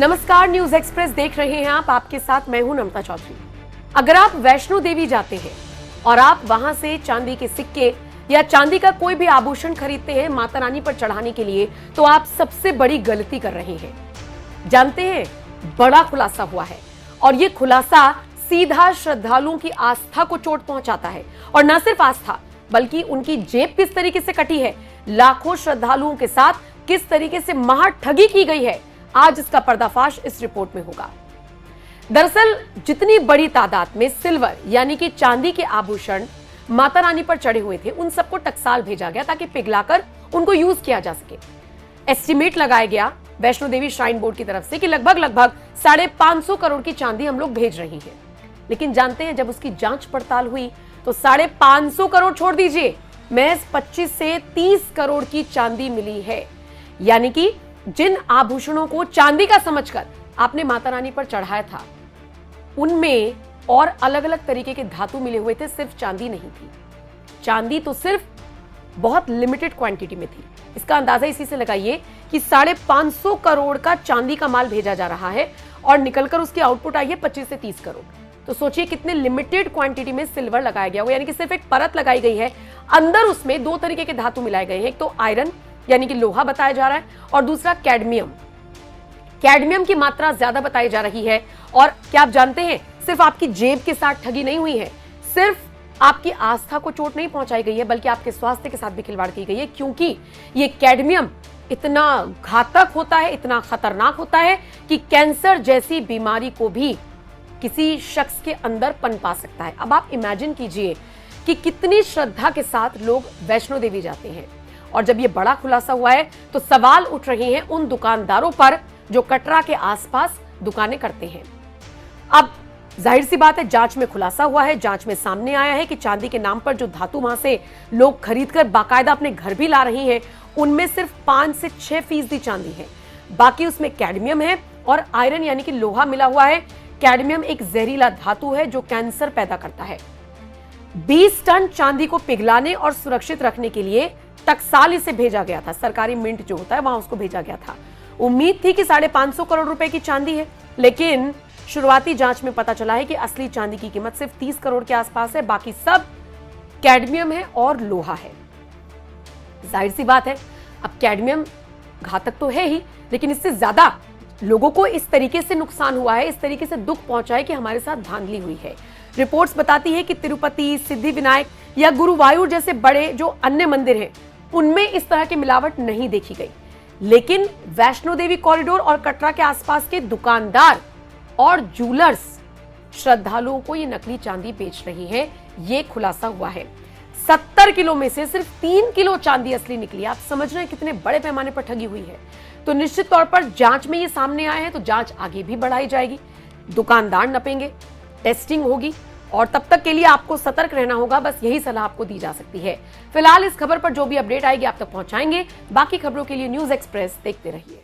नमस्कार, news express देख रहे हैं आप। आपके साथ मैं हूं नमता चौधरी। अगर आप वैष्णो देवी जाते हैं और आप वहां से चांदी के सिक्के या चांदी का कोई भी आभूषण खरीदते हैं माता रानी पर चढ़ाने के लिए, तो आप सबसे बड़ी गलती कर रहे हैं। जानते हैं, बड़ा खुलासा हुआ है और यह खुलासा सीधा श्रद्धालुओं की आस्था को चोट पहुंचाता है। और न सिर्फ आस्था, बल्कि उनकी जेब किस तरीके से कटी है, लाखों श्रद्धालुओं के साथ किस तरीके से महा ठगी की गई है, आज इसका पर्दाफाश इस रिपोर्ट में होगा। दरअसल जितनी बड़ी तादाद में सिल्वर यानी कि चांदी के आभूषण माता रानी पर चढ़े हुए थे, उन सबको टकसाल भेजा गया ताकि पिघलाकर उनको यूज किया जा सके। एस्टीमेट लगाया गया वैष्णो देवी श्राइन बोर्ड की तरफ से कि लगभग 550 करोड़ की चांदी हम लोग भेज रही हैं। लेकिन जानते हैं, जब उसकी जांच पड़ताल हुई तो 550 करोड़ छोड़ दीजिए, महज 25 से 30 करोड़ की चांदी मिली है। यानी कि जिन आभूषणों को चांदी का समझकर आपने माता रानी पर चढ़ाया था, उनमें और अलग अलग तरीके के धातु मिले हुए थे, सिर्फ चांदी नहीं थी। चांदी तो सिर्फ बहुत लिमिटेड क्वांटिटी में थी। इसका अंदाजा इसी से लगाइए कि 550 करोड़ का चांदी का माल भेजा जा रहा है और निकलकर उसकी आउटपुट आई है 25 से 30 करोड़। तो सोचिए कितने लिमिटेड क्वांटिटी में सिल्वर लगाया गया हो, यानी कि सिर्फ एक परत लगाई गई है, अंदर उसमें दो तरीके के धातु मिलाए गए हैं। एक तो आयरन यानी कि लोहा बताया जा रहा है और दूसरा कैडमियम। कैडमियम की मात्रा ज्यादा बताई जा रही है। और क्या आप जानते हैं, सिर्फ आपकी जेब के साथ ठगी नहीं हुई है, सिर्फ आपकी आस्था को चोट नहीं पहुंचाई गई है, बल्कि आपके स्वास्थ्य के साथ भी खिलवाड़ की गई है। क्योंकि ये कैडमियम इतना घातक होता है, इतना खतरनाक होता है कि कैंसर जैसी बीमारी को भी किसी शख्स के अंदर पनपा सकता है। अब आप इमेजिन कीजिए कि कितनी श्रद्धा के साथ लोग वैष्णो देवी जाते हैं। और जब ये बड़ा खुलासा हुआ है तो सवाल उठ रहे हैं उन दुकानदारों पर जो कटरा के आसपास दुकानें करते हैं। अब जाहिर सी बात है, जांच में खुलासा हुआ है, जांच में सामने आया है कि चांदी के नाम पर जो धातु वहां से लोग खरीदकर बाकायदा अपने घर भी ला रहे हैं, उनमें सिर्फ 5 से 6% चांदी है। बाकी उसमें कैडमियम है और आयरन यानी कि लोहा मिला हुआ है। कैडमियम एक जहरीला धातु है जो कैंसर पैदा करता है। 20 टन चांदी को पिघलाने और सुरक्षित रखने के लिए टकसाल इसे भेजा गया था। सरकारी मिंट जो होता है वहां उसको भेजा गया था। उम्मीद थी कि 550 करोड़ रुपए की चांदी है, लेकिन शुरुआती जांच में पता चला है कि असली चांदी की कीमत सिर्फ 30 करोड़ के आसपास है, बाकी सब कैडमियम है और लोहा है। जाहिर सी बात है, अब कैडमियम घातक तो है ही, लेकिन इससे ज्यादा लोगों को इस तरीके से नुकसान हुआ है, इस तरीके से दुख पहुंचा है कि हमारे साथ धांधली हुई है। रिपोर्ट्स बताती है कि तिरुपति, सिद्धिविनायक या गुरुवायूर जैसे बड़े जो अन्य मंदिर हैं, उनमें इस तरह की मिलावट नहीं देखी गई। लेकिन वैष्णो देवी कॉरिडोर और कटरा के आसपास के दुकानदार और जूलर्स श्रद्धालुओं को ये नकली चांदी बेच रही हैं। ये खुलासा हुआ है। 70 किलो में से सिर्फ 3 किलो चांदी असली निकली। आप समझ रहे हैं कितने बड़े पैमाने पर ठगी हुई है। तो निश्चित तौर पर जांच में ये सामने आया है तो जांच आगे भी बढ़ाई जाएगी, दुकानदार नपेंगे, टेस्टिंग होगी और तब तक के लिए आपको सतर्क रहना होगा। बस यही सलाह आपको दी जा सकती है। फिलहाल इस खबर पर जो भी अपडेट आएगी आप तक पहुंचाएंगे। बाकी खबरों के लिए न्यूज एक्सप्रेस देखते रहिए।